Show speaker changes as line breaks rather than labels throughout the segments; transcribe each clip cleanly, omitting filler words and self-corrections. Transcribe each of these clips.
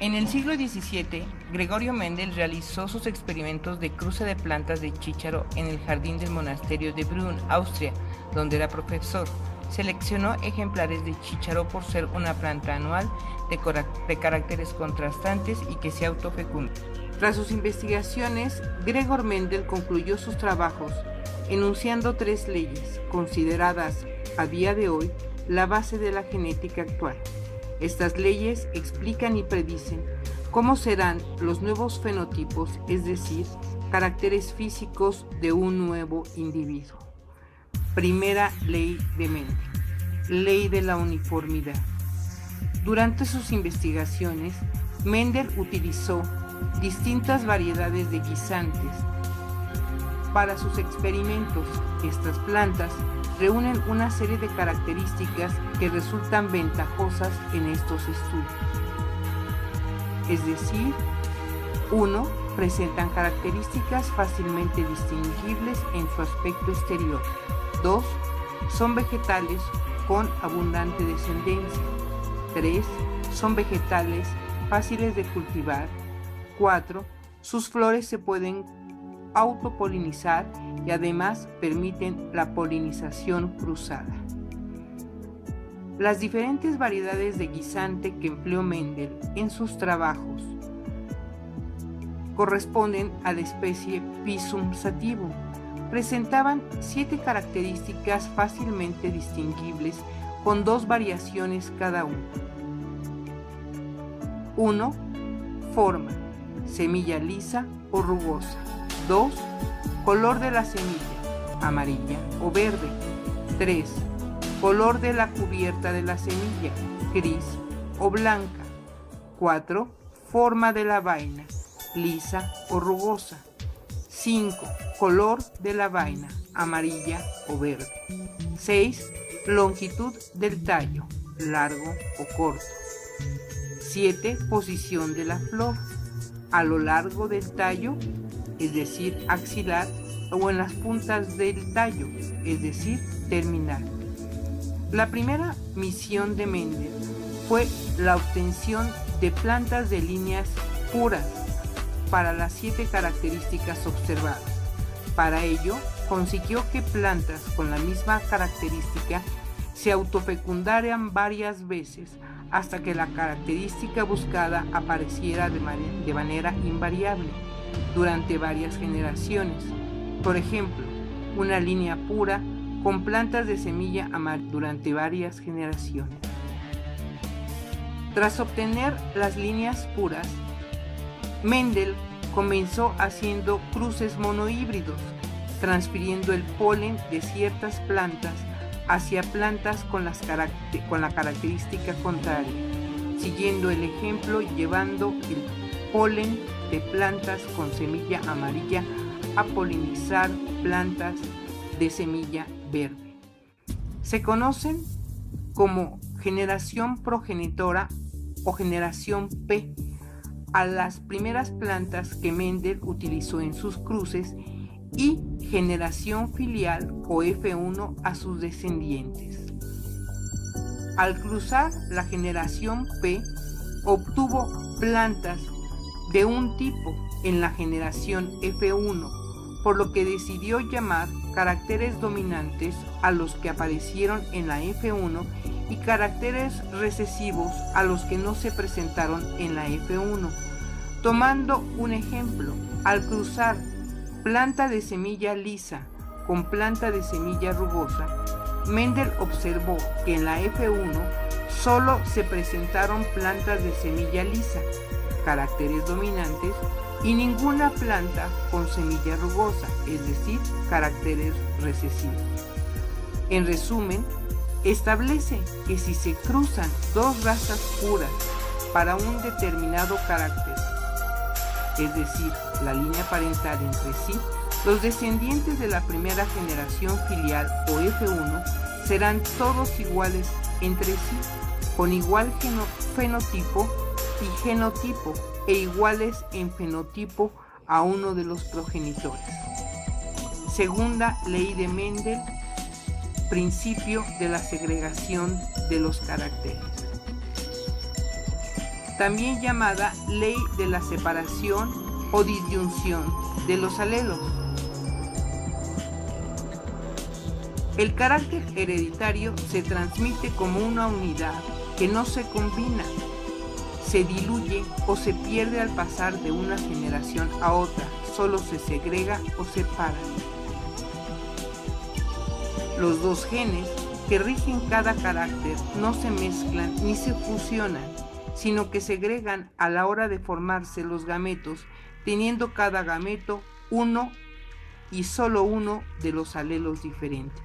En el siglo XVII, Gregorio Mendel realizó sus experimentos de cruce de plantas de chícharo en el jardín del monasterio de Brunn, Austria, donde era profesor. Seleccionó ejemplares de chícharo por ser una planta anual de caracteres contrastantes y que se autofecunda. Tras sus investigaciones, Gregor Mendel concluyó sus trabajos enunciando 3 leyes, consideradas a día de hoy la base de la genética actual. Estas leyes explican y predicen cómo serán los nuevos fenotipos, es decir, caracteres físicos de un nuevo individuo. Primera ley de Mendel, ley de la uniformidad. Durante sus investigaciones, Mendel utilizó distintas variedades de guisantes. Para sus experimentos, estas plantas reúnen una serie de características que resultan ventajosas en estos estudios. Es decir, 1. Presentan características fácilmente distinguibles en su aspecto exterior. 2. Son vegetales con abundante descendencia. 3. Son vegetales fáciles de cultivar. 4. Sus flores se pueden autopolinizar y además permiten la polinización cruzada. Las diferentes variedades de guisante que empleó Mendel en sus trabajos corresponden a la especie Pisum sativum. Presentaban 7 características fácilmente distinguibles con 2 variaciones cada una. 1. Forma: semilla lisa o rugosa. 2. Color de la semilla: amarilla o verde. 3. Color de la cubierta de la semilla: gris o blanca. 4. Forma de la vaina: lisa o rugosa. 5. Color de la vaina: amarilla o verde. 6. Longitud del tallo: largo o corto. 7. Posición de la flor: a lo largo del tallo, es decir, axilar, o en las puntas del tallo, es decir, terminal. La primera misión de Mendel fue la obtención de plantas de líneas puras para las 7 características observadas. Para ello, consiguió que plantas con la misma característica se autofecundaran varias veces hasta que la característica buscada apareciera de manera invariable durante varias generaciones. Por ejemplo, una línea pura con plantas de semilla amarilla durante varias generaciones. Tras obtener las líneas puras, Mendel comenzó haciendo cruces monohíbridos, transfiriendo el polen de ciertas plantas hacia plantas con la característica contraria, siguiendo el ejemplo llevando el polen de plantas con semilla amarilla a polinizar plantas de semilla verde. Se conocen como generación progenitora o generación P a las primeras plantas que Mendel utilizó en sus cruces y generación filial o F1 a sus descendientes. Al cruzar la generación P, obtuvo plantas de un tipo en la generación F1, por lo que decidió llamar caracteres dominantes a los que aparecieron en la F1 y caracteres recesivos a los que no se presentaron en la F1. Tomando un ejemplo, al cruzar planta de semilla lisa con planta de semilla rugosa, Mendel observó que en la F1 solo se presentaron plantas de semilla lisa, caracteres dominantes, y ninguna planta con semilla rugosa, es decir, caracteres recesivos. En resumen, establece que si se cruzan 2 razas puras para un determinado carácter, es decir, la línea parental entre sí, los descendientes de la primera generación filial o F1 serán todos iguales entre sí, con igual fenotipo y genotipo, e iguales en fenotipo a uno de los progenitores. Segunda ley de Mendel, principio de la segregación de los caracteres. también llamada ley de la separación o disyunción de los alelos. El carácter hereditario se transmite como una unidad que no se combina, se diluye o se pierde al pasar de una generación a otra, solo se segrega o separa. Los dos genes que rigen cada carácter no se mezclan ni se fusionan, sino que segregan a la hora de formarse los gametos, teniendo cada gameto uno y solo uno de los alelos diferentes.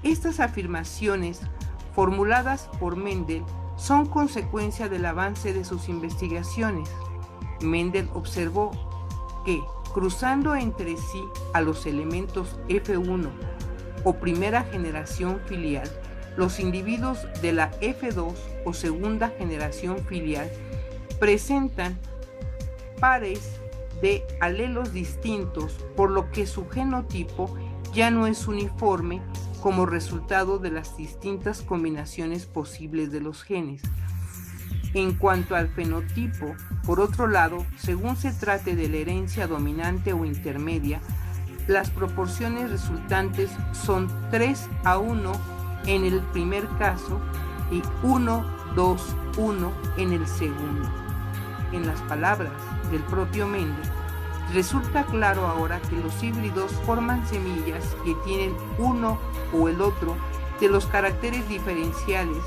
Estas afirmaciones, formuladas por Mendel, son consecuencia del avance de sus investigaciones. Mendel observó que, cruzando entre sí a los elementos F1 o primera generación filial, los individuos de la F2 o segunda generación filial presentan pares de alelos distintos, por lo que su genotipo ya no es uniforme como resultado de las distintas combinaciones posibles de los genes. En cuanto al fenotipo, por otro lado, según se trate de la herencia dominante o intermedia, las proporciones resultantes son 3:1 en el primer caso y 1:2:1 en el segundo. En las palabras del propio Mendel, resulta claro ahora que los híbridos forman semillas que tienen uno o el otro de los caracteres diferenciales,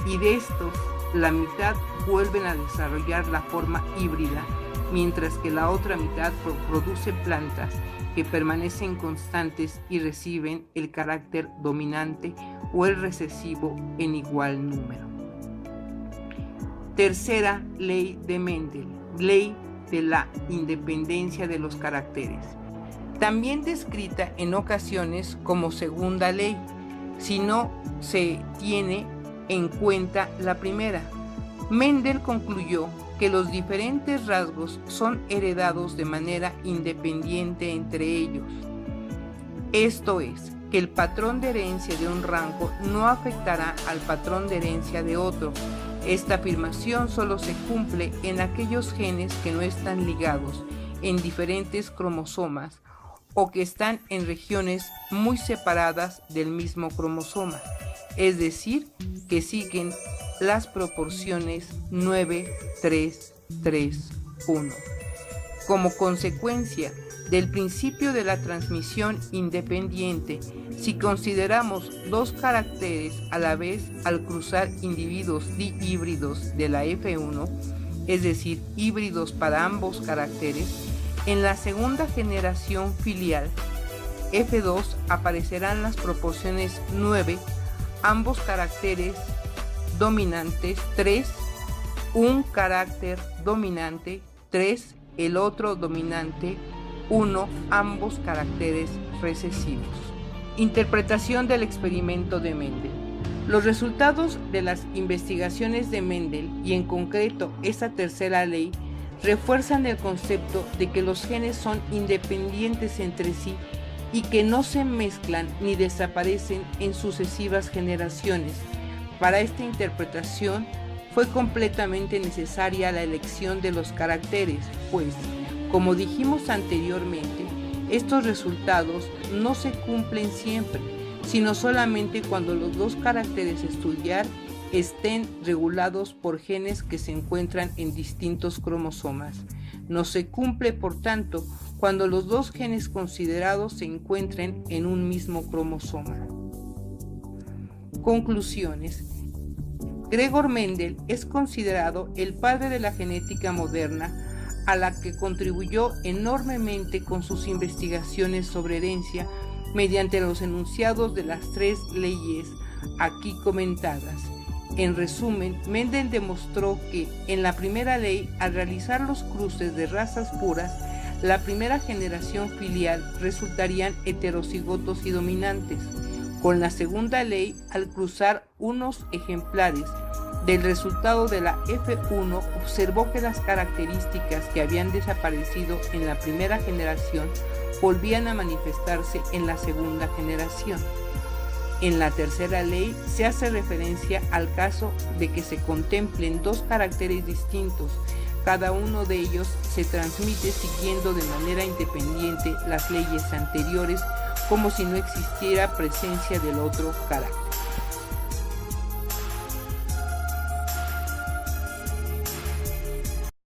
y de estos la mitad vuelven a desarrollar la forma híbrida, mientras que la otra mitad produce plantas que permanecen constantes y reciben el carácter dominante o el recesivo en igual número. Tercera ley de Mendel, ley de la independencia de los caracteres, también descrita en ocasiones como segunda ley, si no se tiene en cuenta la primera. Mendel concluyó que los diferentes rasgos son heredados de manera independiente entre ellos. Esto es, que el patrón de herencia de un rango no afectará al patrón de herencia de otro. Esta afirmación solo se cumple en aquellos genes que no están ligados en diferentes cromosomas o que están en regiones muy separadas del mismo cromosoma, es decir, que siguen las proporciones 9:3:3:1. Como consecuencia del principio de la transmisión independiente, si consideramos dos caracteres a la vez al cruzar individuos dihíbridos de la F1, es decir, híbridos para ambos caracteres, en la segunda generación filial F2 aparecerán las proporciones 9, ambos caracteres dominantes, 3, un carácter dominante, 3, el otro dominante, 1, ambos caracteres recesivos. Interpretación del experimento de Mendel. Los resultados de las investigaciones de Mendel, y en concreto esta tercera ley, refuerzan el concepto de que los genes son independientes entre sí y que no se mezclan ni desaparecen en sucesivas generaciones. Para esta interpretación fue completamente necesaria la elección de los caracteres, pues, como dijimos anteriormente, estos resultados no se cumplen siempre, sino solamente cuando los dos caracteres a estudiar estén regulados por genes que se encuentran en distintos cromosomas. No se cumple, por tanto, cuando los dos genes considerados se encuentren en un mismo cromosoma. Conclusiones. Gregor Mendel es considerado el padre de la genética moderna, a la que contribuyó enormemente con sus investigaciones sobre herencia mediante los enunciados de las 3 leyes aquí comentadas. En resumen, Mendel demostró que en la primera ley, al realizar los cruces de razas puras, la primera generación filial resultarían heterocigotos y dominantes. Con la segunda ley, al cruzar unos ejemplares del resultado de la F1, observó que las características que habían desaparecido en la primera generación volvían a manifestarse en la segunda generación. En la tercera ley se hace referencia al caso de que se contemplen dos caracteres distintos. Cada uno de ellos se transmite siguiendo de manera independiente las leyes anteriores, como si no existiera presencia del otro carácter.